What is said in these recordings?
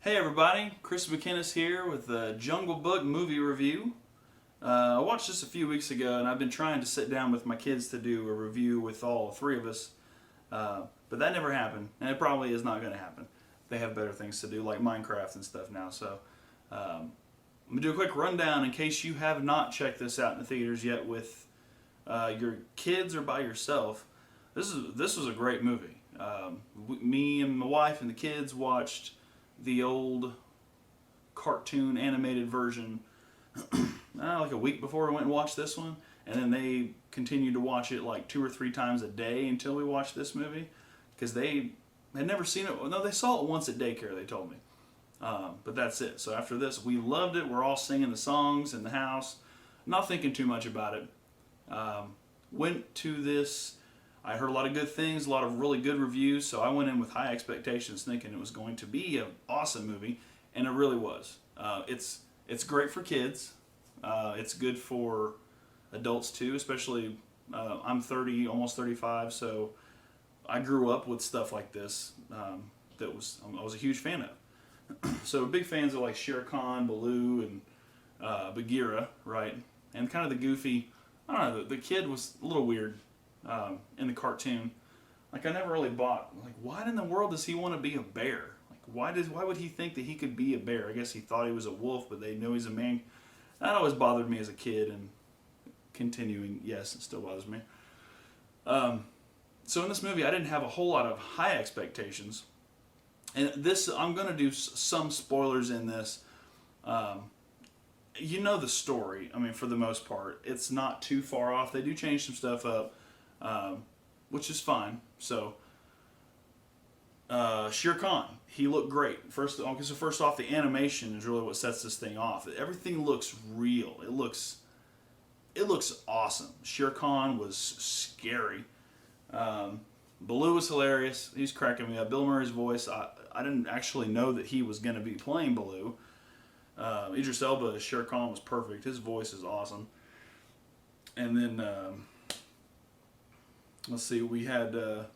Hey everybody, Chris McInnes here with the Jungle Book movie review. I watched this a few weeks ago and I've been trying to sit down with my kids to do a review with all three of us, but that never happened and it probably is not going to happen. They have better things to do like Minecraft and stuff now, so I'm going to do a quick rundown in case you have not checked this out in the theaters yet with your kids or by yourself. This was a great movie. Me and my wife and the kids watched the old cartoon animated version like a week before we went and watched this one, and then they continued to watch it like 2 or 3 times a day until we watched this movie because they had never seen it. No, they saw it once at daycare, they told me, but that's it. So after this, we loved it. We're all singing the songs in the house, not thinking too much about it. Went to this, I heard a lot of good things, a lot of really good reviews, so I went in with high expectations thinking it was going to be an awesome movie, and it really was. It's great for kids. It's good for adults too, especially I'm 30, almost 35, so I grew up with stuff like this I was a huge fan of. So big fans of like Shere Khan, Baloo, and Bagheera, right? And kind of the goofy, I don't know, the kid was a little weird in the cartoon. Like I never really bought, like, why in the world does he want to be a bear? Like why would he think that he could be a bear? I guess he thought he was a wolf, but they know he's a man. That always bothered me as a kid, and continuing, yes, it still bothers me. So in this movie, I didn't have a whole lot of high expectations, and this I'm going to do some spoilers in this. You know the story. I mean, for the most part, it's not too far off. They do change some stuff up, which is fine. So, Shere Khan, he looked great. First off, the animation is really what sets this thing off. Everything looks real. It looks awesome. Shere Khan was scary. Baloo was hilarious. He's cracking me up. Bill Murray's voice. I didn't actually know that he was going to be playing Baloo. Idris Elba as Shere Khan was perfect. His voice is awesome. And then let's see, we had the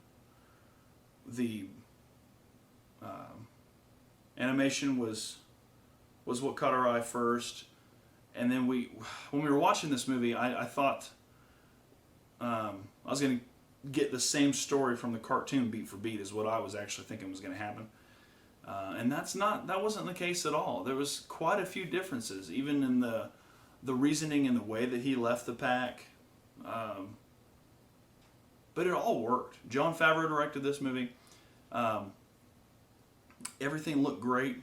animation was what caught our eye first, and then when we were watching this movie, I thought I was going to get the same story from the cartoon beat for beat as what I was actually thinking was going to happen. And that wasn't the case at all. There was quite a few differences, even in the reasoning and the way that he left the pack. But it all worked. Jon Favreau directed this movie. Everything looked great.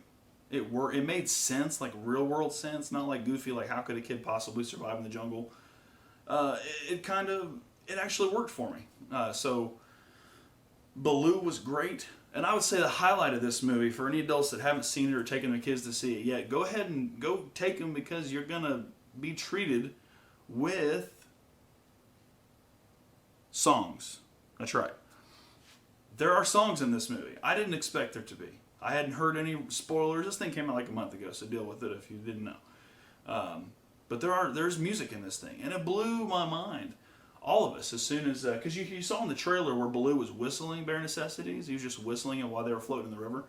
It worked. It made sense, like real world sense, not like goofy, like how could a kid possibly survive in the jungle. It actually worked for me. So Baloo was great. And I would say the highlight of this movie, for any adults that haven't seen it or taken their kids to see it yet, go ahead and go take them because you're going to be treated with songs. That's right. There are songs in this movie. I didn't expect there to be. I hadn't heard any spoilers. This thing came out like a month ago, so deal with it if you didn't know. But there's music in this thing, and it blew my mind. All of us, as soon as, because you saw in the trailer where Baloo was whistling Bare Necessities. He was just whistling it while they were floating in the river.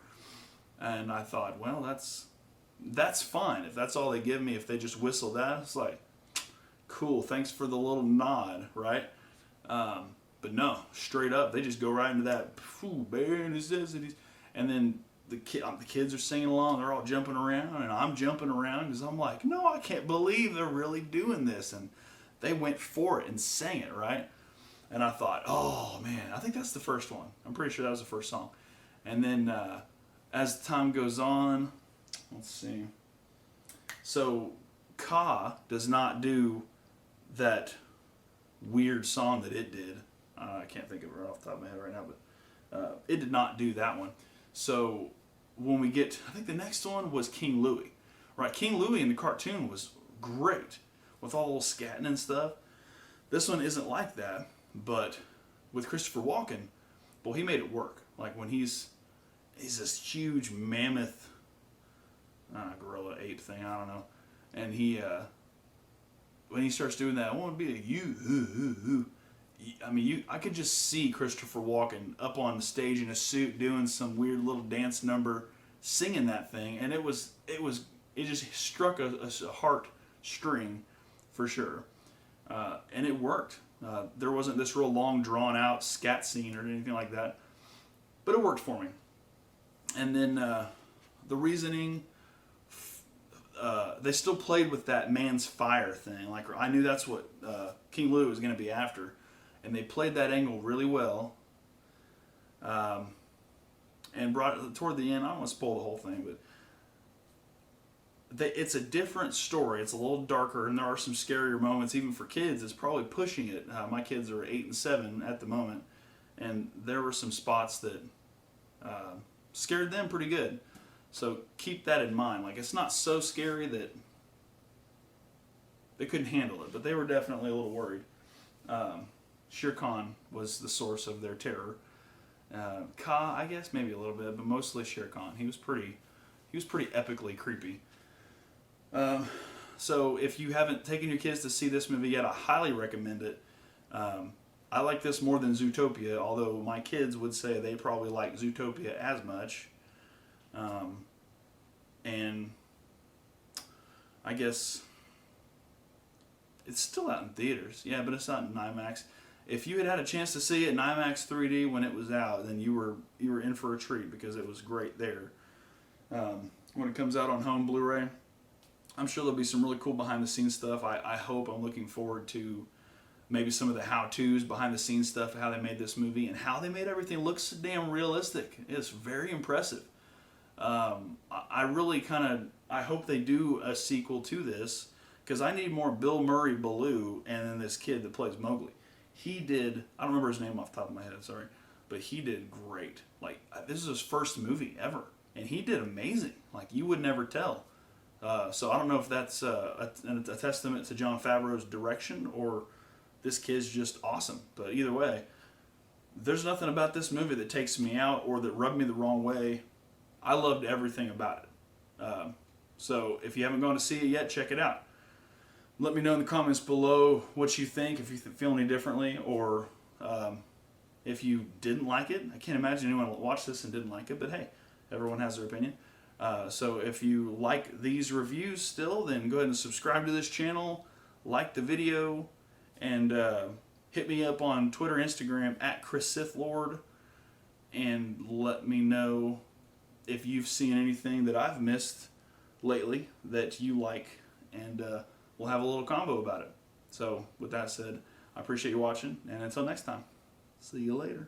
And I thought, well, that's fine. If that's all they give me, if they just whistle that, it's like, cool, thanks for the little nod, right? But no, straight up, they just go right into that, Bare Necessities. And then the kids are singing along, they're all jumping around, and I'm jumping around because I'm like, no, I can't believe they're really doing this. And they went for it and sang it, right? And I thought, oh man, I think that's the first one. I'm pretty sure that was the first song. And then as time goes on, let's see. So Ka does not do that weird song that it did. I can't think of it right off the top of my head right now, but it did not do that one. So when we get, I think the next one was King Louie. Right, King Louie in the cartoon was great, with all the little scatting and stuff. This one isn't like that, but with Christopher Walken, well, he made it work. Like when he's this huge mammoth gorilla ape thing, I don't know, and he when he starts doing that, I want to be a you. I mean, I could just see Christopher Walken up on the stage in a suit doing some weird little dance number, singing that thing, and it just struck a heart string for sure, and it worked. There wasn't this real long drawn out scat scene or anything like that, but it worked for me. And then the reasoning, they still played with that man's fire thing. Like, I knew that's what King Louis was going to be after, and they played that angle really well. And brought it toward the end. I don't want to spoil the whole thing, but it's a different story. It's a little darker, and there are some scarier moments, even for kids. It's probably pushing it. My kids are 8 and 7 at the moment, and there were some spots that scared them pretty good. So keep that in mind. Like, it's not so scary that they couldn't handle it, but they were definitely a little worried. Shere Khan was the source of their terror. Ka, I guess, maybe a little bit, but mostly Shere Khan. He was pretty epically creepy. So if you haven't taken your kids to see this movie yet, I highly recommend it. I like this more than Zootopia, although my kids would say they probably like Zootopia as much. And I guess it's still out in theaters. Yeah, but it's not in IMAX. If you had a chance to see it in IMAX 3D when it was out, then you were in for a treat, because it was great there. When it comes out on home Blu-ray, I'm sure there'll be some really cool behind-the-scenes stuff. I'm looking forward to maybe some of the how-tos, behind-the-scenes stuff, how they made this movie, and how they made everything look so damn realistic. It's very impressive. I hope they do a sequel to this, because I need more Bill Murray Baloo and then this kid that plays Mowgli. He did, I don't remember his name off the top of my head, sorry, but he did great. Like, this is his first movie ever, and he did amazing. Like, you would never tell. So I don't know if that's a testament to Jon Favreau's direction, or this kid's just awesome. But either way, there's nothing about this movie that takes me out or that rubbed me the wrong way. I loved everything about it. So if you haven't gone to see it yet, check it out. Let me know in the comments below what you think, if you feel any differently, or if you didn't like it. I can't imagine anyone watched this and didn't like it, but hey, everyone has their opinion. So if you like these reviews still, then go ahead and subscribe to this channel, like the video, and hit me up on Twitter, Instagram, @ChrisSithLord, and let me know if you've seen anything that I've missed lately that you like, and we'll have a little combo about it. So with that said, I appreciate you watching, and until next time, see you later.